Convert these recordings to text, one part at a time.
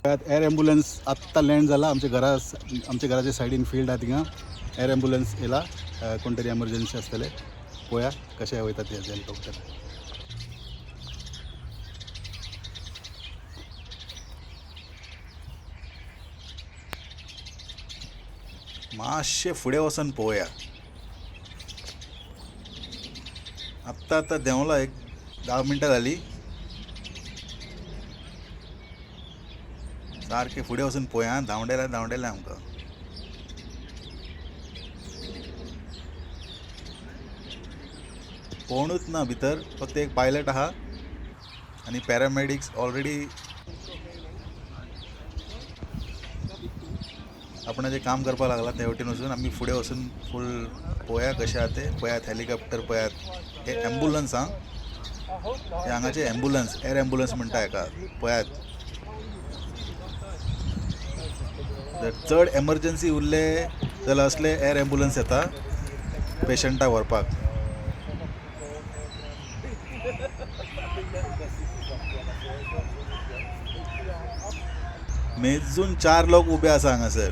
Air ambulance आत्ता land झाला आमच्या घराच्या सायडीन फील्ड आहे थिंगा एअर ॲम्ब्युलन्स येला कोणतरी एमर्जन्सी असतले पळया कशें वयता ते हेलिकॉप्टर. मातशें फुडें वचून पळोवया. आत्ता देंवला एक 10 मिनटां जाली. सारकें फुडें वचून पळोवया. धांवडेले आमकां. कोणूच ना भितर, फक्त एक पायलट आहा आनी पॅरामेडिक्स ऑलरेडी आपणाचें काम करपाक लागला. ते वटेन वचून आमी फुडें वचून फूल पळोवया कशें आहा तें. पळयात हेलिकॉप्टर पळयात. हे ॲम्ब्युलन्स आं, हे हांगाचे ॲम्ब्युलन्स एअर ॲम्ब्युलन्स म्हणटा हेका. पळयात जर चड एमर्जन्सी उरले जाल्यार असले एअर ॲम्ब्युलन्स येता पेशंटाक व्हरपाक. मेजून 4 लोक उबे आसा हांगासर.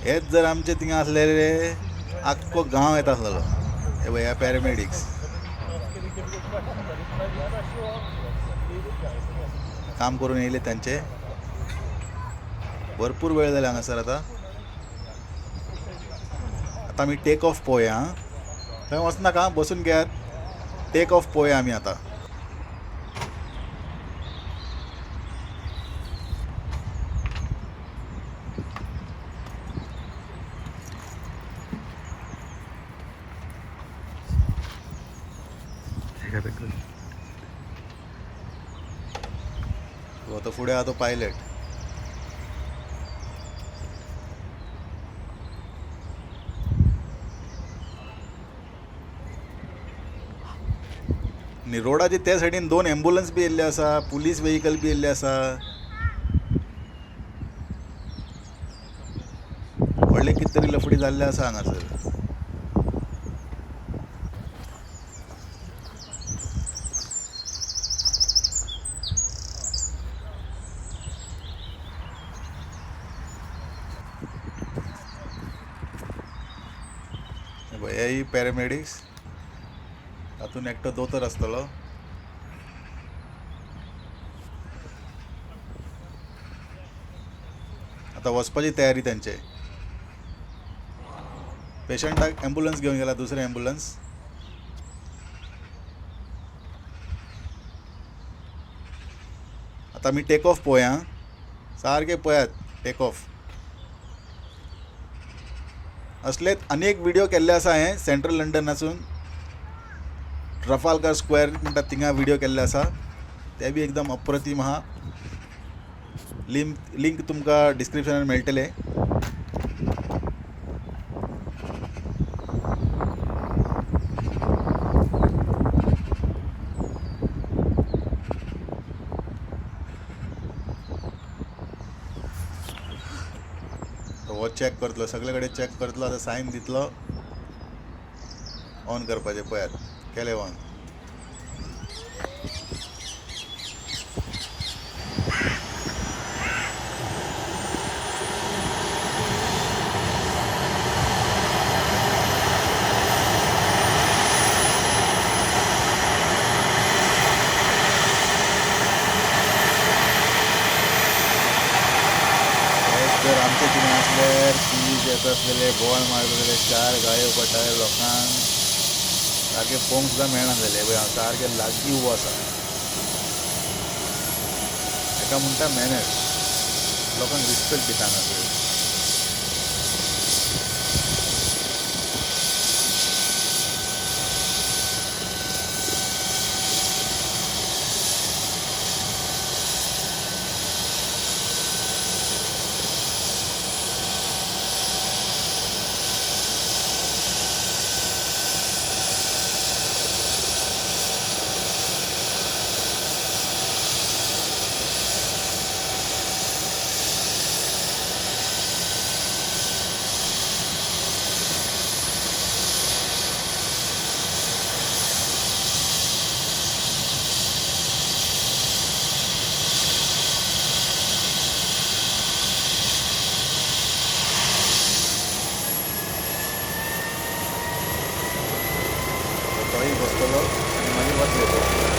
हेच जर आमचे थिंगा आसलेले आख्खो गांव येता आसलेलो. हे पळय ह्या पॅरामेडिक्स काम करून येयले तांचे. भरपूर वेळ जाले हांगासर. आता आमी टेक ऑफ पळोवया. थंय वचनाका, बसून घेयात. टेक ऑफ पळोवया आमी आतां. तो फुडें आहा तो पायलट. आनी रोडाचे त्या सायडीन 2 ॲम्ब्युलन्स बी येयल्ले आसा, पुलीस व्हेहिकल बी येयल्ले आसा. व्हडले कितें तरी लफडी जाल्ले आसा हांगासर. हे पॅरामेडिक्स, तातूंत एकटो दोतोर आसतलो. आतां वचपाची तयारी तेंचे. पेशंटाक ॲम्ब्युलन्स घेवन गेला, दुसरें ॲम्ब्युलन्स. आतां आमी टेक ऑफ पळोवया. सारकें पळयात टेक ऑफ. असलेच अनेक व्हिडिओ केल्ले आसा. हे सेंट्रल लंडनासून ट्रफाल्गर स्क्वेअर म्हणटा थिंगा व्हिडिओ केल्ले आसा. ते बी एकदम अप्रतीम आहा. लिंक तुमकां डिस्क्रिप्शनान मेळटले. हो चॅक करतलो, सगळे कडेन चॅक करतलो. आतां सायन दितलो. ऑन करपाचें. पळयात केलें ऑन. जर आमचे कितें आसल्यार सीज येता आसलेले, बोवाळ मारलेले, 4 गायो पडटाले लोकांक. सारकें पळोवंक सुद्दां मेळना जालें. हांव सारकें लागीं उबो आसा. हेका म्हणटा मॅनर्स. लोकांक रिस्पेक्ट दिता हांगासर. गाडी बसतलो आणि मागीर वतले.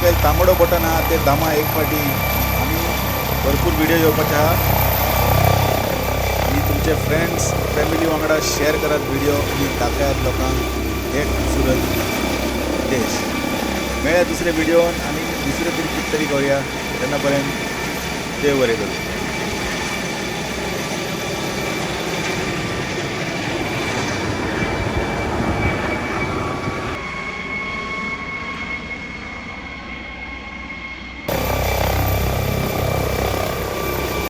सकयल तांबडो बटन आहा ते दामा एक फाटी आनी भरपूर व्हिडिओ येवपाचे आहा आनी तुमचे फ्रेंड्स फॅमिली वांगडा शेअर करात व्हिडिओ आनी दाखयात लोकांक एक खूबसूरत देश. मेळ्या दुसरे व्हिडिओन आनी दुसरे तरी कितें तरी करूया. तेन्ना पर्यंत देव बरें करूं.